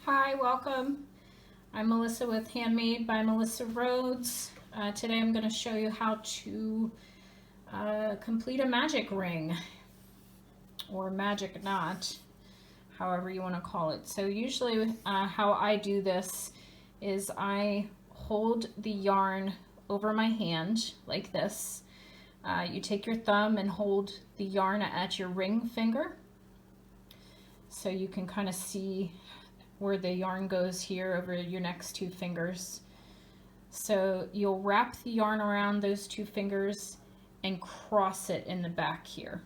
Hi, welcome. I'm Melissa with Handmade by Melissa Rhodes. Today I'm going to show you how to complete a magic ring or magic knot, however you want to call it. So usually how I do this is I hold the yarn over my hand like this. You take your thumb and hold the yarn at your ring finger so you can kind of see where the yarn goes here over your next two fingers. So you'll wrap the yarn around those two fingers and cross it in the back here.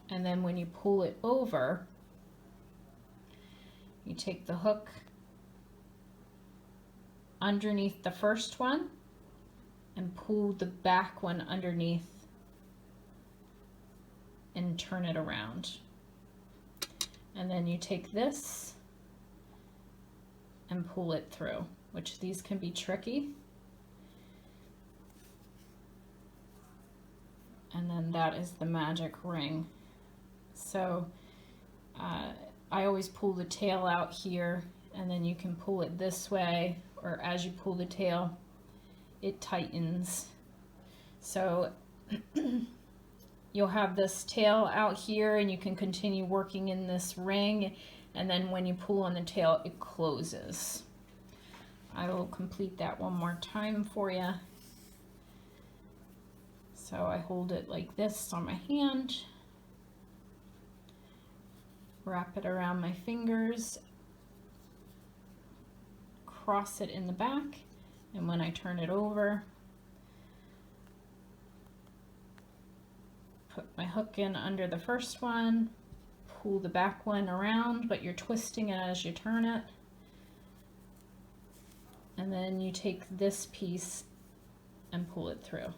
And then when you pull it over, you take the hook underneath the first one and pull the back one underneath and turn it around. And then you take this and pull it through, which these can be tricky. And then that is the magic ring. So I always pull the tail out here, and then you can pull it this way, or as you pull the tail, it tightens. So you'll have this tail out here and you can continue working in this ring, and then when you pull on the tail it closes. I will complete that one more time for you. So I hold it like this on my hand, wrap it around my fingers, cross it in the back, and when I turn it over, put my hook in under the first one, pull the back one around, but you're twisting it as you turn it. And then you take this piece and pull it through.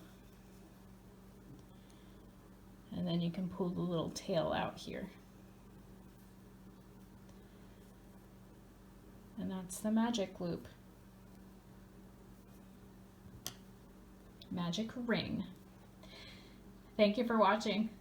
And then you can pull the little tail out here. And that's the magic loop. Magic ring. Thank you for watching.